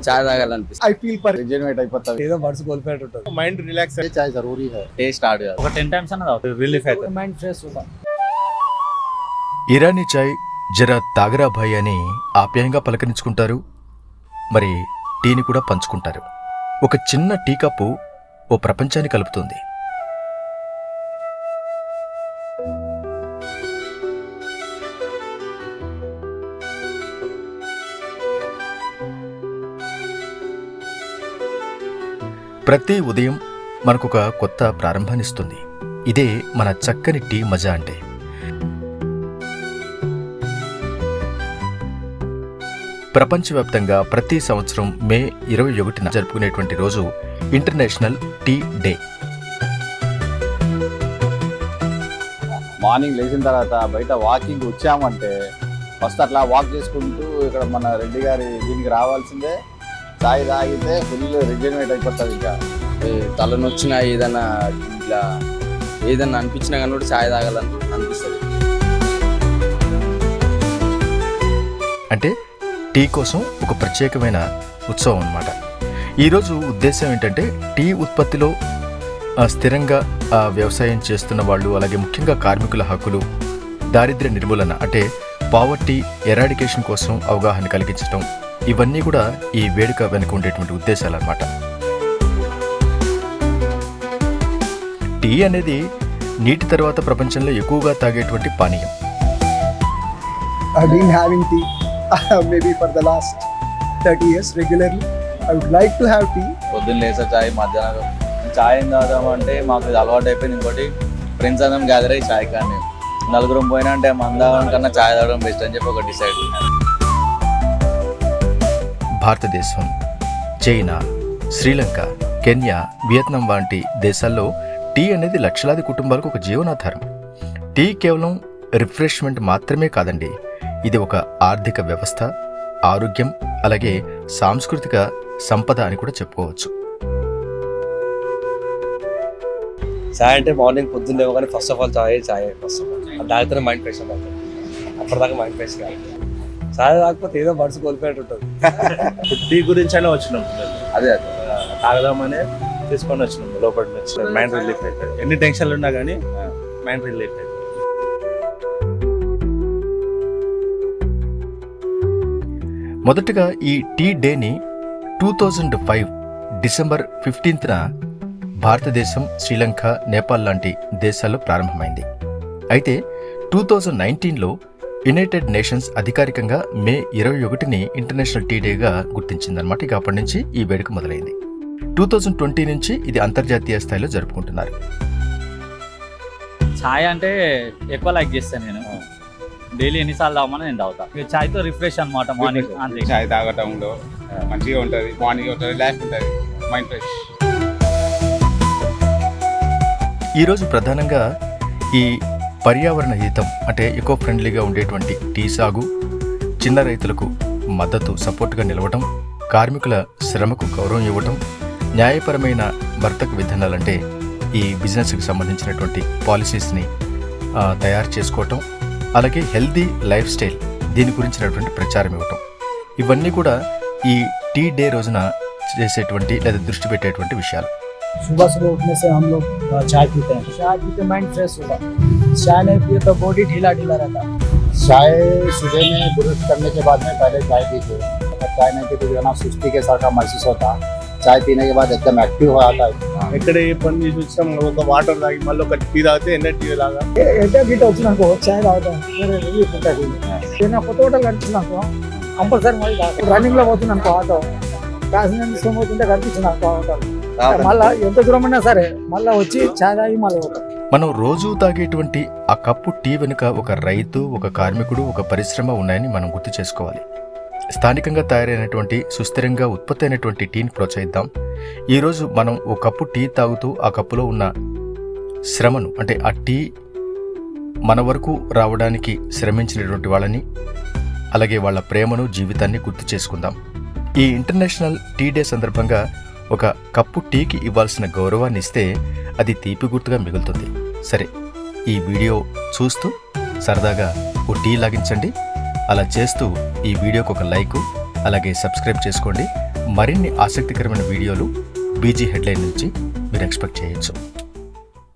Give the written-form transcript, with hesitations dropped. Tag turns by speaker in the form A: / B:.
A: Chai తాగాలనిపిస్తుంది.
B: I feel per regenerate అయిపోతారు.
C: ఏదో మనసు కోల్పోయేట్టు ఉంటుంది.
B: మైండ్ రిలాక్స్ అయ్యే చాయ్ జరూరీ है.
A: టేస్ట్ స్టార్ట్ కాదు.
D: ఒక 10 times అన్న తాగుతారు. రిలీఫ్ అవుతుంది.
C: మైండ్ ఫ్రెష్ होता.
E: ఇరానీ చాయ్ జరా తాగరా భాయ్ అని ఆప్యాయంగా పలకరించుకుంటారు. మరి టీని కూడా పంచుకుంటారు. ఒక చిన్న టీ కప్పు ఓ ప్రపంచాన్ని కలుపుతుంది. ప్రతి ఉదయం మనకొక కొత్త ప్రారంభాన్నిస్తుంది. ఇదే మన చక్కని టీ మజా అంటే. ప్రపంచవ్యాప్తంగా ప్రతి సంవత్సరం మే 21న జరుపుకునేటువంటి రోజు ఇంటర్నేషనల్ టీ డే.
F: మార్నింగ్ లేచిన తర్వాత బయట వాకింగ్ వచ్చామంటే ఫస్ట్ అట్లా వాక్ చేసుకుంటూ ఇక్కడ మన రెడ్డి గారి దీనికి రావాల్సిందే. చాయ్ తాగితే ఫుల్ రిజనరేట్ అయిపోతుంది. ఇంకా
A: తలనొచ్చినా ఏదైనా ఇట్లా ఏదన్నా అనిపించినా కానీ కూడా చాయ్ తాగాలని అనిపిస్తుంది.
E: అంటే టీ కోసం ఒక ప్రత్యేకమైన ఉత్సవం అన్నమాట. ఈరోజు ఉద్దేశం ఏంటంటే టీ ఉత్పత్తిలో స్థిరంగా వ్యవసాయం చేస్తున్న వాళ్ళు, అలాగే ముఖ్యంగా కార్మికుల హక్కులు, దారిద్ర్య నిర్మూలన అంటే పావర్టీ ఎరాడికేషన్ కోసం అవగాహన కలిగించడం, ఇవన్నీ కూడా ఈ వేడుక వెనుక ఉండేటువంటి ఉద్దేశాలన్నమాట. టీ అనేది నీటి తర్వాత ప్రపంచంలో ఎక్కువగా తాగేటువంటి పానీయం.
B: I've been having tea maybe for the last 30 years regularly. I would like to have tea.
F: పొద్దున్న లేసా చాయ్, మధ్యాహ్నం చాయ్ ఏం తాగుదామంటే మాకు ఇది అలవాటు అయిపోయింది. ఇంకోటి ఫ్రెండ్స్ అందరం గ్యాదర్ అయ్యి చాయ్ కానీ నలుగురం పోయినా అంటే మందాగడం కన్నా చాయ్ తాగడం బెస్ట్ అని చెప్పి ఒక డిసైడ్.
E: భారతదేశం, చైనా, శ్రీలంక, కెన్యా, వియత్నాం వంటి దేశాల్లో టీ అనేది లక్షలాది కుటుంబాలకు ఒక జీవనాధారం. టీ కేవలం రిఫ్రెష్మెంట్ మాత్రమే కాదండి, ఇది ఒక ఆర్థిక వ్యవస్థ, ఆరోగ్యం, అలాగే సాంస్కృతిక సంపద అని కూడా చెప్పుకోవచ్చు.
C: చాయ్ అంటే మార్నింగ్ పొద్దున్న లేవగానే first of all chai first of all తాగితేనే మైండ్ ఫ్రెష్ అవుతుంది. అప్పటిదాకా మైండ్ ఫ్రెష్ కాదు. చాయ్ తాగకపోతే ఏదో మనసు కోల్పోయేట్టు ఉంటుంది.
D: టీ గురించి అయినా వచ్చినాం.
F: అదే
D: తాగదామనే తీసుకొని వచ్చినాం. లోపల నుంచి మైండ్ రిలీఫ్ అవుతుంది. ఎన్ని టెన్షన్లు ఉన్నా కానీ మైండ్ రిలీఫ్ అవుతుంది.
E: మొదటగా ఈ టీ డేని 2005 డిసెంబర్ 15న భారతదేశం, శ్రీలంక, నేపాల్ లాంటి దేశాల్లో ప్రారంభమైంది. అయితే 2019లో యునైటెడ్ నేషన్స్ అధికారికంగా మే 21ని ఇంటర్నేషనల్ టీ డేగా గుర్తించిందనమాట. ఇక అప్పటి నుంచి ఈ వేడుక మొదలైంది. 2020 నుంచి ఇది అంతర్జాతీయ స్థాయిలో జరుపుకుంటున్నారు.
D: చాయ్ అంటే ఎక్కువ లైక్ చేస్తాను నేను. డైలీ ఎన్నిసార్లు తాగమని నేను తాగుతా. చాయ్తో రిఫ్రెష్ అనమాట మార్నింగ్. అంతే.
G: చాయ్ తాగటంలో మంచిగా ఉంటుంది. మార్నింగ్ రిలాక్స్ ఉంటుంది, మైండ్ ఫ్రెష్.
E: ఈరోజు ప్రధానంగా ఈ పర్యావరణ హితం అంటే ఎకో ఫ్రెండ్లీగా ఉండేటువంటి టీ సాగు, చిన్న రైతులకు మద్దతు సపోర్ట్గా నిలవటం, కార్మికుల శ్రమకు గౌరవం ఇవ్వటం, న్యాయపరమైన వర్తక విధానాలంటే ఈ బిజినెస్కి సంబంధించినటువంటి పాలసీస్ని తయారు చేసుకోవటం, అలాగే హెల్దీ లైఫ్ స్టైల్ దీని గురించినటువంటి ప్రచారం ఇవ్వటం, ఇవన్నీ కూడా ఈ టీ డే రోజున చేసేటువంటి లేదా దృష్టి పెట్టేటువంటి విషయాలు.
C: सुबह सुबह उठने से हम लोग चाय पीते हैं. चाय पीते माइंड फ्रेश होगा. चाय नहीं पिए तो बॉडी ढीला ढीला रहता है.
F: चाय सुबह में ब्रश करने के बाद में पहले चाय पीते. अगर चाय नहीं पीते जो है ना सुस्ती के साथ का महसूस होता. चाय पीने के बाद एकदम एक्टिव हो जाता है.
C: ఎక్కడ ఏ పని చేసి వచ్చాం ఒక వాటర్ తాగి మళ్ళీ ఒక టీ తాగితే ఎనర్జీ లాగా ఎక్కడ గిట్ వచ్చినాకో చాయ్ తాగుతాం. రిలీఫ్ ఉంటుంది. నేను కొత్త హోటల్ కనిపించినాకో కంపల్సరీ మళ్ళీ రన్నింగ్ లో పోతున్నాను ఆటో ప్యాసింజర్ తీసుకొని పోతుంటే కనిపించింది ఆటో. మళ్ళీ ఎంత దూరం ఉన్నా సరే మళ్ళీ వచ్చి చాయ్ తాగి మళ్ళీ
E: మనం రోజూ తాగేటువంటి ఆ కప్పు టీ వెనుక ఒక రైతు, ఒక కార్మికుడు, ఒక పరిశ్రమ ఉన్నాయని మనం గుర్తు చేసుకోవాలి. స్థానికంగా తయారైనటువంటి సుస్థిరంగా ఉత్పత్తి అయినటువంటి టీని ప్రోత్సహిద్దాం. ఈరోజు మనం ఓ కప్పు టీ తాగుతూ ఆ కప్పులో ఉన్న శ్రమను అంటే ఆ టీ మన వరకు రావడానికి శ్రమించినటువంటి వాళ్ళని, అలాగే వాళ్ళ ప్రేమను, జీవితాన్ని గుర్తు చేసుకుందాం. ఈ ఇంటర్నేషనల్ టీ డే సందర్భంగా ఒక కప్పు టీకి ఇవ్వాల్సిన గౌరవాన్ని ఇస్తే అది తీపి గుర్తుగా మిగులుతుంది. సరే, ఈ వీడియో చూస్తూ సరదాగా ఓ టీ లాగించండి. అలా చేస్తూ ఈ వీడియోకి ఒక లైక్, అలాగే సబ్స్క్రైబ్ చేసుకోండి. మరిన్ని ఆసక్తికరమైన వీడియోలు బీజీ హెడ్లైన్ నుంచి మీరు ఎక్స్పెక్ట్ చేయొచ్చు.